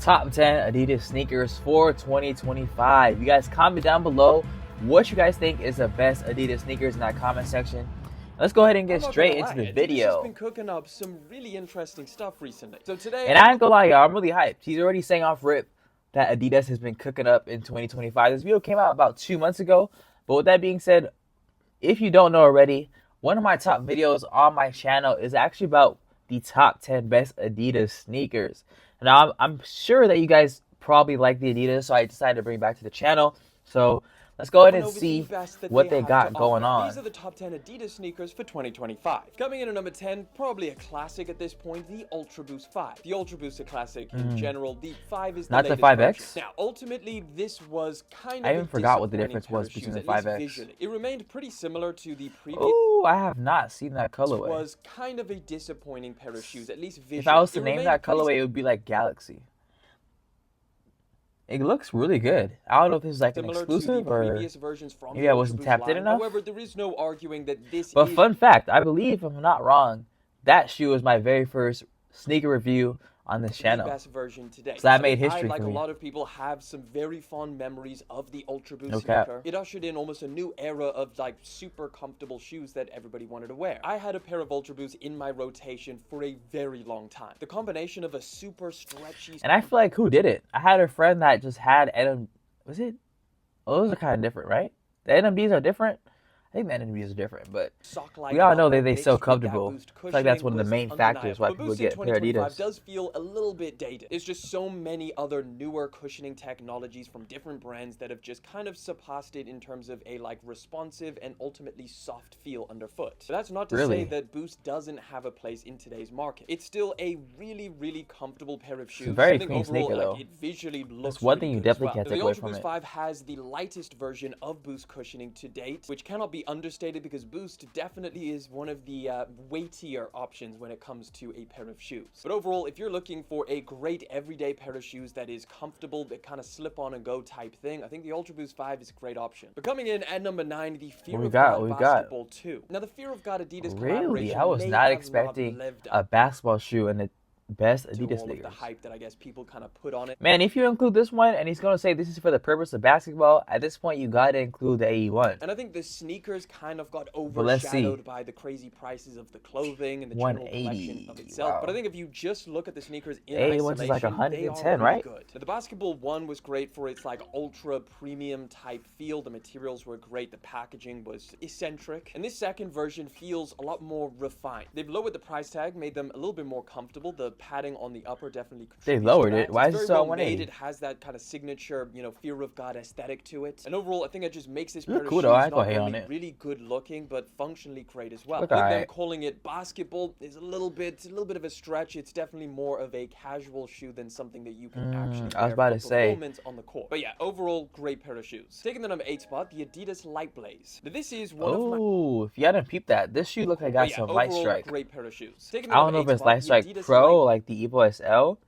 top 10 Adidas sneakers for 2025. You guys comment down below what you guys think is the best Adidas sneakers in that comment section. Let's go ahead and get straight into the video. Adidas has been cooking up some really interesting stuff recently. So today, and I ain't gonna lie, y'all, I'm really hyped. He's already saying off rip that Adidas has been cooking up in 2025. This video came out about 2 months ago. But with that being said, if you don't know already, one of my top videos on my channel is actually about the top 10 best Adidas sneakers. Now, I'm sure that you guys probably like the Adidas, so I decided to bring it back to the channel. So let's go ahead and see what they got going on. These are the top 10 Adidas sneakers for 2025. Coming in at number 10, probably a classic at this point, the Ultraboost 5. The Ultraboost is a classic in general. The 5 is the latest not the 5X. version. Now, ultimately, this was kind of I even forgot what the difference was between the 5X. Visually. It remained pretty similar to the previous. Oh, I have not seen that colorway. It was kind of a disappointing pair of shoes, at least visually. If I was to name that colorway, it would be like Galaxy. It looks really good. I don't know if this is like an exclusive or maybe I wasn't tapped in enough. However, there is no arguing that this But fun fact, I believe, if I'm not wrong, that shoe was my very first sneaker review on this channel. The best version today. So that made history like for me. A lot of people have some very fond memories of the Ultraboost sneaker. It ushered in almost a new era of like super comfortable shoes that everybody wanted to wear. I had a pair of Ultraboosts in my rotation for a very long time. The combination of a super stretchy... And I feel like who did it? I had a friend that just had was it? Oh, those are kind of different, right? The NMDs are different. I think the NMDs are different, but we all know that they're so comfortable. I feel like that's one of the main factors why people get a pair of Adidas. Does feel a little bit dated. There's just so many other newer cushioning technologies from different brands that have just kind of surpassed it in terms of a like responsive and ultimately soft feel underfoot. But that's not to say that Boost doesn't have a place in today's market. It's still a really, really comfortable pair of shoes. It's a very clean sneaker, though. It visually looks that's one thing you definitely can't take away from it. The Ultraboost 5 has the lightest version of Boost cushioning to date, which cannot be understated because Boost definitely is one of the weightier options when it comes to a pair of shoes. But overall, if you're looking for a great everyday pair of shoes that is comfortable, that kind of slip on and go type thing, I think the Ultraboost 5 is a great option. But coming in at number 9, the Fear of God Basketball 2. Now the Fear of God Adidas really? I was not expecting a basketball shoe and the best Adidas sneakers. The hype that I guess people kind of put on it. Man, if you include this one and he's gonna say this is for the purpose of basketball, at this point you gotta include the AE1. And I think the sneakers kind of got overshadowed by the crazy prices of the clothing and the general collection of itself. Wow. But I think if you just look at the sneakers in isolation, is like 110, right? Good. Now, the basketball 1 was great for its like ultra premium type feel. The materials were great. The packaging was eccentric. And this second version feels a lot more refined. They've lowered the price tag, made them a little bit more comfortable. The padding on the upper definitely contributes. They lowered it. Why is it so 180? It has that kind of signature, you know, Fear of God aesthetic to it. And overall, I think it just makes this pair of shoes not only really good looking, but functionally great as well. I think them calling it basketball is a little bit of a stretch. It's definitely more of a casual shoe than something that you can actually I was about to say performance on the court. But yeah, overall, great pair of shoes. Taking the number 8 spot, the Adidas Light Blaze. Now, this is one of my... Oh, if you hadn't peeped that, this shoe looks like it got some light strike. Great pair of shoes. I don't know if it's light strike pro, like the Evo SL.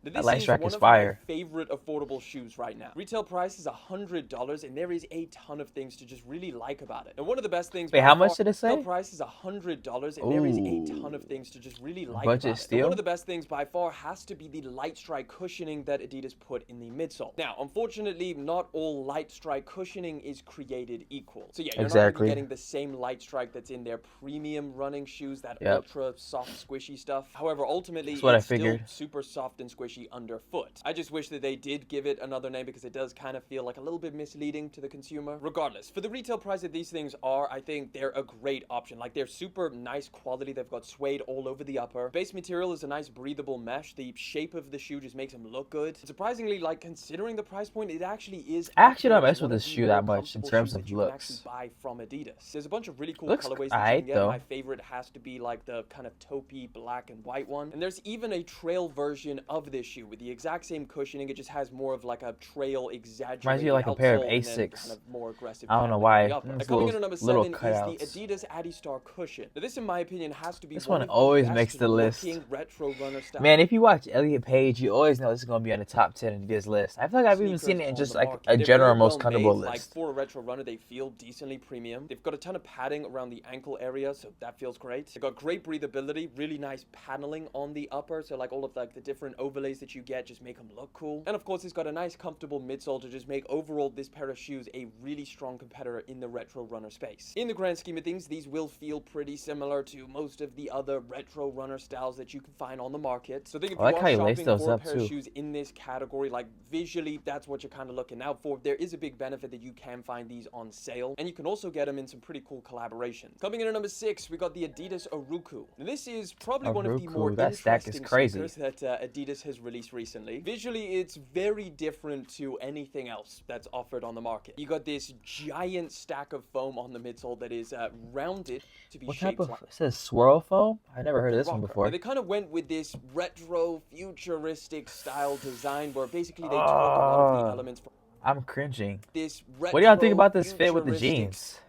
That light strike is fire. My favorite affordable shoes right now. Retail price is $100, and there is a ton of things to just really like about it. And one of the best things. Wait, how much did it say? Retail price is $100, and there is a ton of things to just really like about it. Steal? One of the best things by far has to be the light strike cushioning that Adidas put in the midsole. Now, unfortunately, not all light strike cushioning is created equal. So yeah, you're not going to be getting the same light strike that's in their premium running shoes, that ultra soft, squishy stuff. However, ultimately, it's still super soft and squishy underfoot. I just wish that they did give it another name because it does kind of feel like a little bit misleading to the consumer. Regardless, for the retail price that these things are, I think they're a great option. Like, they're super nice quality. They've got suede all over the upper. Base material is a nice breathable mesh. The shape of the shoe just makes them look good. And surprisingly, like, considering the price point, it actually is. I actually don't mess with this shoe that much in terms of looks. Buy from Adidas. There's a bunch of really cool looks colorways that you can get. My favorite has to be like the kind of taupey black and white one. And there's even a trail version of this shoe with the exact same cushioning. It just has more of like a trail exaggerated. Reminds me of like a pair of Asics. Kind of more aggressive. I don't know why. Coming in at number 7 is cutouts. the Adidas Addi Star cushion. Now, this, in my opinion, has to be this one always makes the list. Retro runner style. Man, if you watch Elliot Page, you always know this is gonna be on the top 10 of Adidas list. I feel like I've even seen it in just like a general most comfortable list. Like, for a retro runner, they feel decently premium. They've got a ton of padding around the ankle area, so that feels great. They've got great breathability, really nice paneling on the upper, so like all of like the different different overlays that you get just make them look cool. And of course, it's got a nice comfortable midsole to just make overall this pair of shoes a really strong competitor in the retro runner space. In the grand scheme of things, these will feel pretty similar to most of the other retro runner styles that you can find on the market. So think if you are shopping for a pair of shoes in this category, like visually, that's what you're kind of looking out for. There is a big benefit that you can find these on sale, and you can also get them in some pretty cool collaborations. Coming in at number 6, we got the Adidas Aruku. Now, this is probably one of the more interesting sneakers that Adidas has released recently. Visually, it's very different to anything else that's offered on the market. You got this giant stack of foam on the midsole that is rounded to be shaped like. It says swirl foam? I never heard of this one before. Now, they kind of went with this retro, futuristic style design where basically they took a lot of the elements from. I'm cringing. This what do y'all think about this fit with the jeans?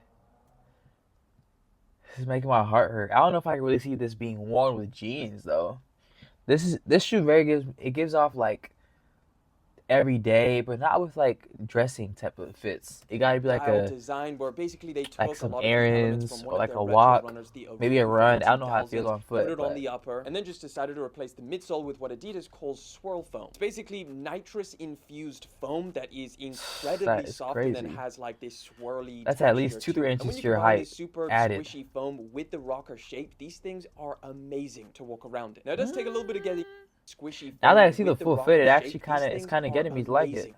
This is making my heart hurt. I don't know if I can really see this being worn with jeans though. This shoe gives off like every day, but not with like dressing type of fits. It gotta be like a design where basically they took like a some lot errands of or like a walk, maybe a run. I don't know how it feels on foot. Put it on the upper, and then just decided to replace the midsole with what Adidas calls swirl foam. It's basically nitrous infused foam that is incredibly soft and then has like this swirly. That's at least 2-3 inches to your height. Super added. Squishy foam with the rocker shape. These things are amazing to walk around in. Now it does take a little bit of getting squishy. Now that I see the full fit, it actually it's kind of getting me to like it.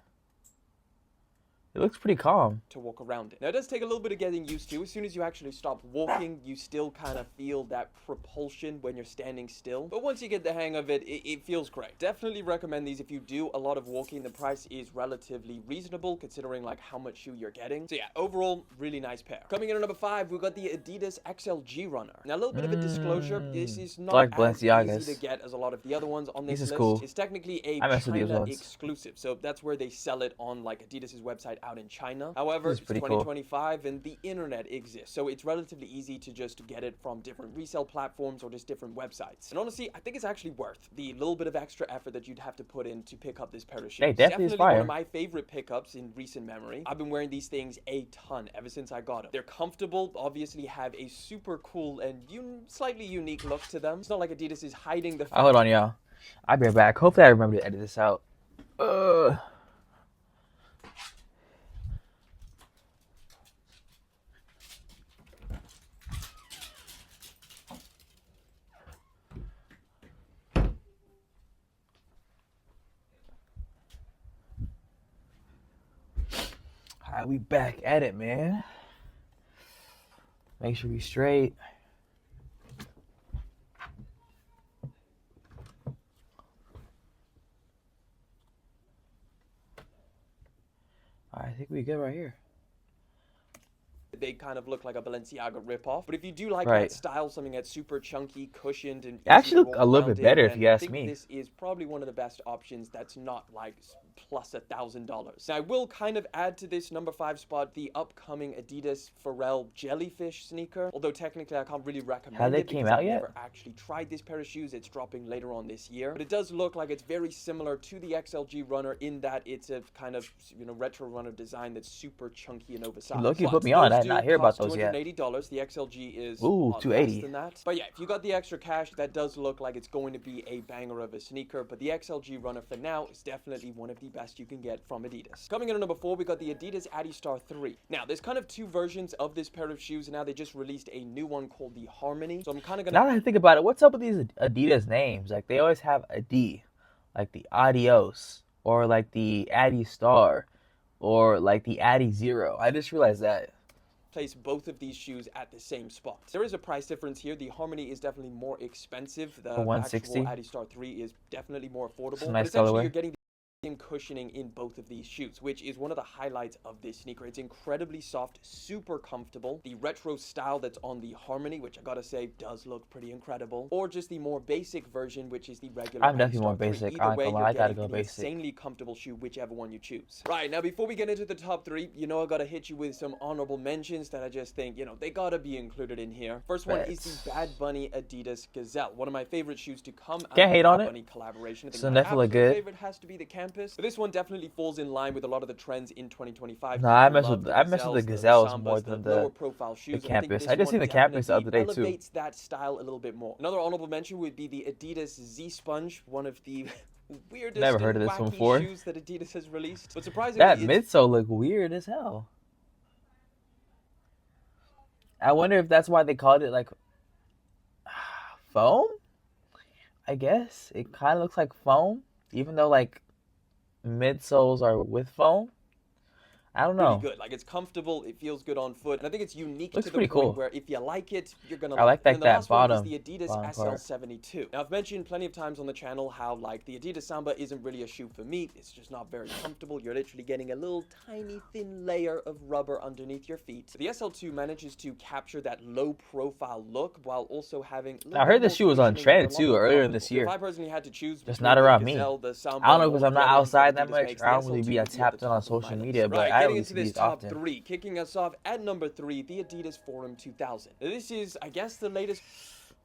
It looks pretty calm to walk around it. Now it does take a little bit of getting used to. As soon as you actually stop walking, you still kind of feel that propulsion when you're standing still. But once you get the hang of it, it feels great. Definitely recommend these if you do a lot of walking. The price is relatively reasonable considering like how much shoe you're getting. So yeah, overall, really nice pair. Coming in at number 5, we've got the Adidas XLG Runner. Now a little bit of a disclosure, this is not as easy to get as a lot of the other ones on this list. Cool. It's technically a China exclusive. So that's where they sell it on like Adidas's website out in China. However, it's 2025 and the internet exists, so it's relatively easy to just get it from different resale platforms or just different websites. And honestly, I think it's actually worth the little bit of extra effort that you'd have to put in to pick up this pair of shoes. Hey, definitely one of my favorite pickups in recent memory. I've been wearing these things a ton ever since I got them. They're comfortable, obviously have a super cool and slightly unique look to them. It's not like Adidas is hiding the fact. Hold on, y'all. I'll be right back. Hopefully I remember to edit this out. Alright, we back at it, man. Make sure we straight. I think we good right here. They kind of look like a Balenciaga ripoff, but if you do like that style, something that's super chunky, cushioned, and actually look a little bit better if you ask me. This is probably one of the best options that's not like plus $1,000. Now I will kind of add to this number 5 spot the upcoming Adidas Pharrell Jellyfish sneaker, although technically I can't really recommend it because I've never actually tried this pair of shoes. It's dropping later on this year, but it does look like it's very similar to the XLG Runner in that it's a kind of retro runner design that's super chunky and oversized. Look, you put me on. I did not hear about those yet. $280. The XLG is $280 less than that. But yeah, if you got the extra cash, that does look like it's going to be a banger of a sneaker. But the XLG Runner for now is definitely one of the best you can get from Adidas. Coming in at number 4, we got the Adidas Addi Star 3. Now, there's kind of 2 versions of this pair of shoes, and now they just released a new one called the Harmony. So I'm kind of gonna. Now that I think about it, what's up with these Adidas names? Like they always have Addi, like the Adios, or like the Addi Star, or like the Addi Zero. I just realized that. Place both of these shoes at the same spot. There is a price difference here. The Harmony is definitely more expensive. The actual Addi Star 3 is definitely more affordable. Nice, but essentially, you're getting same cushioning in both of these shoes, which is one of the highlights of this sneaker. It's incredibly soft, super comfortable. The retro style that's on the Harmony, which I gotta say does look pretty incredible, or just the more basic version, which is the regular. I'm definitely more basic. Either way, I gotta go basic. Insanely comfortable shoe, whichever one you choose. Right now, before we get into the top 3, I gotta hit you with some honorable mentions that I just think they gotta be included in here. First one is the Bad Bunny Adidas Gazelle, one of my favorite shoes to come out of the Bad Bunny collaboration. I think my absolute favorite has to be the Campus. But this one definitely falls in line with a lot of the trends in 2025. No, I mess with the Gazelles more than the lower profile shoes. The Campus. I just seen the Campus the other day too. Elevates that style a little bit more. Another honorable mention would be the Adidas Z Sponge, one of the weirdest Never heard and of this one wacky before. shoes that Adidas has released. But surprisingly, That midsole look weird as hell. I wonder if that's why they called it like foam. I guess it kind of looks like foam, even though like midsoles are with foam. I don't really know. good. Like, it's comfortable, it feels good on foot, and I think it's unique Looks to the pretty point cool. where if you like it, you're gonna I love like it. And then the that last one is bottom the Adidas part. SL72. Now, I've mentioned plenty of times on the channel how like the Adidas Samba isn't really a shoe for me. It's just not very comfortable. You're literally getting a little tiny thin layer of rubber underneath your feet. The SL2 manages to capture that low profile look while also having I heard this shoe was on trend too earlier in this year. If I personally had to choose, just not around me. Gazelle, the Samba, I don't know because I'm not the other ones that outside that Adidas much. makes, I don't the really be SL2 would be at tapped the in on top of my social list. media, but Right, I getting always into see this these top often. 3, kicking us off at number 3, the Adidas Forum 2000. Now, this is, I guess, the latest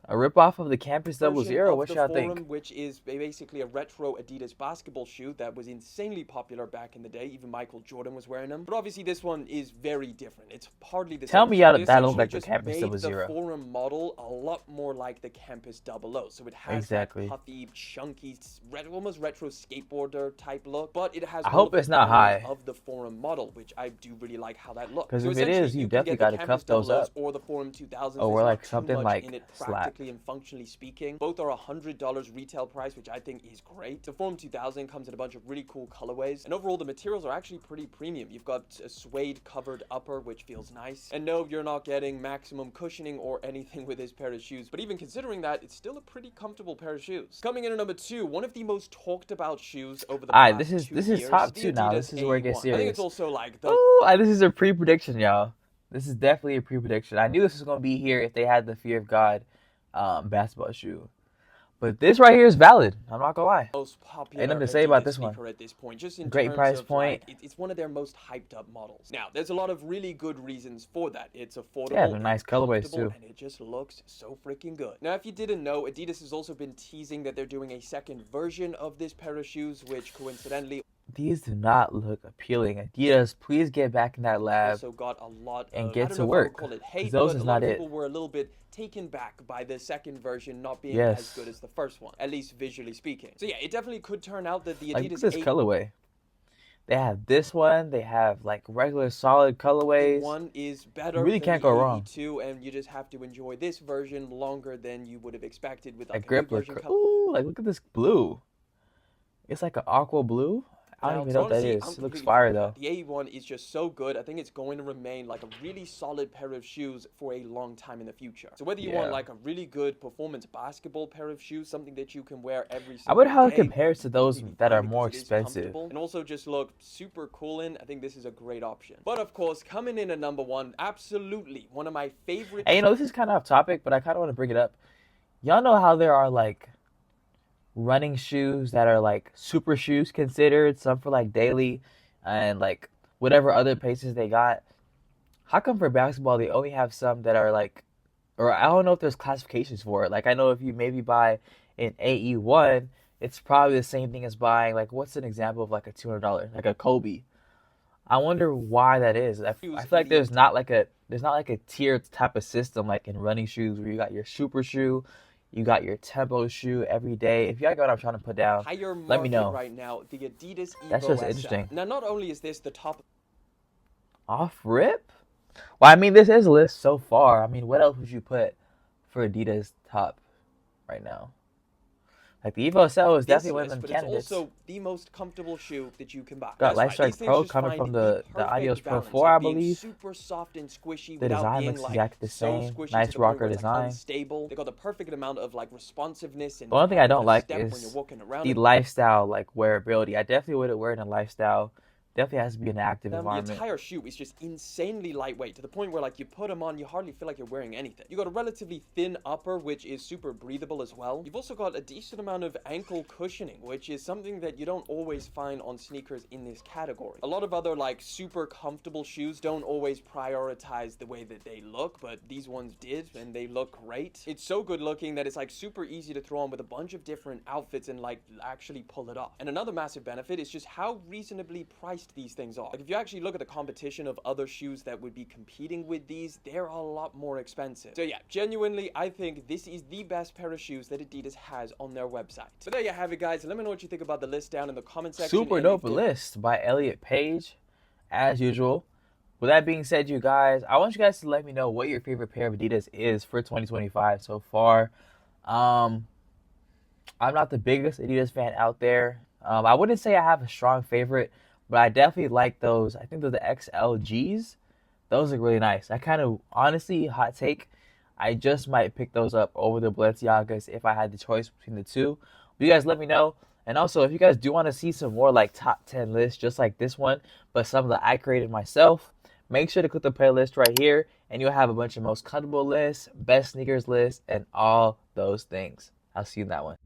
A ripoff of the Campus 00. What y'all Forum, think? which is basically a retro Adidas basketball shoe that was insanely popular back in the day. Even Michael Jordan was wearing them. But obviously, this one is very different. It's hardly the same. Tell me y'all They that don't essentially like the just Campus made 00. the Forum model a lot more like the Campus 00. So it has Exactly. that puffy, chunky, almost retro skateboarder type look, but it has I hope it's not high. of the Forum model, which I do really like how that looks. Because So if it is, you definitely got to cuff those up. Or the Forum 2000s. Or There's like not too something much like in it slack. practically and functionally speaking. Both are $100 retail price, which I think is great. The Forum 2000 comes in a bunch of really cool colorways, and overall the materials are actually pretty premium. You've got a suede covered upper, which feels nice. And no, you're not getting maximum cushioning or anything with this pair of shoes, but even considering that, it's still a pretty comfortable pair of shoes. Coming in at number 2, one of the most talked about shoes over the past 2 years. This is top 2 now. This is where it gets serious. I think it's also like the... Ooh, this is a pre-prediction, y'all. This is definitely a pre-prediction. I knew this was going to be here if they had the Fear of God basketball shoe. But this right here is valid. I'm not gonna lie. Most popular Ain't nothing to say about this one. At this point, just in Great terms price of, point. Like, it's one of their most hyped up models. Now, there's a lot of really good reasons for that. It's affordable. Yeah, they're nice colorways too. And it just looks so freaking good. Now, if you didn't know, Adidas has also been teasing that they're doing a second version of this pair of shoes, which coincidentally... These do not look appealing. Adidas, please get back in that lab also got a lot and of, get I don't to know work. If I would call it hate, Those but is a lot not of it. people were a little bit taken back by the second version not being Yes. as good as the first one, at least visually speaking. So yeah, it definitely could turn out that the Like, Adidas look at this colorway. They have this one. They have like regular solid colorways. One is better. You really than can't the go wrong. AE2, and you just have to enjoy this version longer than you would have expected with like A grip look. Ooh, like look at this blue. It's like an aqua blue. I don't even know what that is. It looks fire though. The AE1 is just so good. I think it's going to remain like a really solid pair of shoes for a long time in the future. So whether you want like a really good performance basketball pair of shoes, something that you can wear every single day. I wonder how it compares to those that are more expensive. And also just look super cool in. I think this is a great option. But of course, coming in at number 1, absolutely one of my favorite. Hey, you know, this is kind of off topic, but I kind of want to bring it up. Y'all know how there are like running shoes that are like super shoes considered, some for like daily and like whatever other places they got. How come for basketball they only have some that are like, or I don't know if there's classifications for it. Like I know if you maybe buy an AE1, it's probably the same thing as buying like, what's an example of like a $200, like a Kobe. I wonder why that is. I feel like there's not like a tiered type of system like in running shoes where you got your super shoe, you got your tempo shoe every day. If y'all got what I'm trying to put down, let me know. Right now, the Adidas Evo That's just SL. interesting. Now, not only is this the top off rip, well, I mean, this is a list so far. I mean, what else would you put for Adidas top right now? Like the Evo SL is definitely one of them candidates. It's also the most comfortable shoe that you can buy. Got Lifestrike Pro coming from the Adidas Pro 4, I believe. Super soft and squishy. The design looks exactly the same. Nice rocker design. Unstable. They got the perfect amount of like responsiveness. And the only thing I don't like is the lifestyle like wearability. I definitely wouldn't wear it in a lifestyle. Definitely has to be an active environment. The entire shoe is just insanely lightweight to the point where like you put them on, you hardly feel like you're wearing anything. You got a relatively thin upper, which is super breathable as well. You've also got a decent amount of ankle cushioning, which is something that you don't always find on sneakers in this category. A lot of other like super comfortable shoes don't always prioritize the way that they look, but these ones did, and they look great. It's so good looking that it's like super easy to throw on with a bunch of different outfits and like actually pull it off. And another massive benefit is just how reasonably priced priced these things are. Like, if you actually look at the competition of other shoes that would be competing with these, they're a lot more expensive. So yeah, genuinely, I think this is the best pair of shoes that Adidas has on their website. So there you have it, guys. Let me know what you think about the list down in the comment section. Super dope list by Elliot Page, as usual. With that being said, you guys, I want you guys to let me know what your favorite pair of Adidas is for 2025 so far. I'm not the biggest Adidas fan out there. I wouldn't say I have a strong favorite, but I definitely like those. I think they're the XLGs. Those look really nice. I kind of, honestly, hot take, I just might pick those up over the Balenciagas if I had the choice between the two. But you guys let me know. And also, if you guys do want to see some more like top 10 lists just like this one, but some that I created myself, make sure to click the playlist right here, and you'll have a bunch of most comfortable lists, best sneakers lists, and all those things. I'll see you in that one.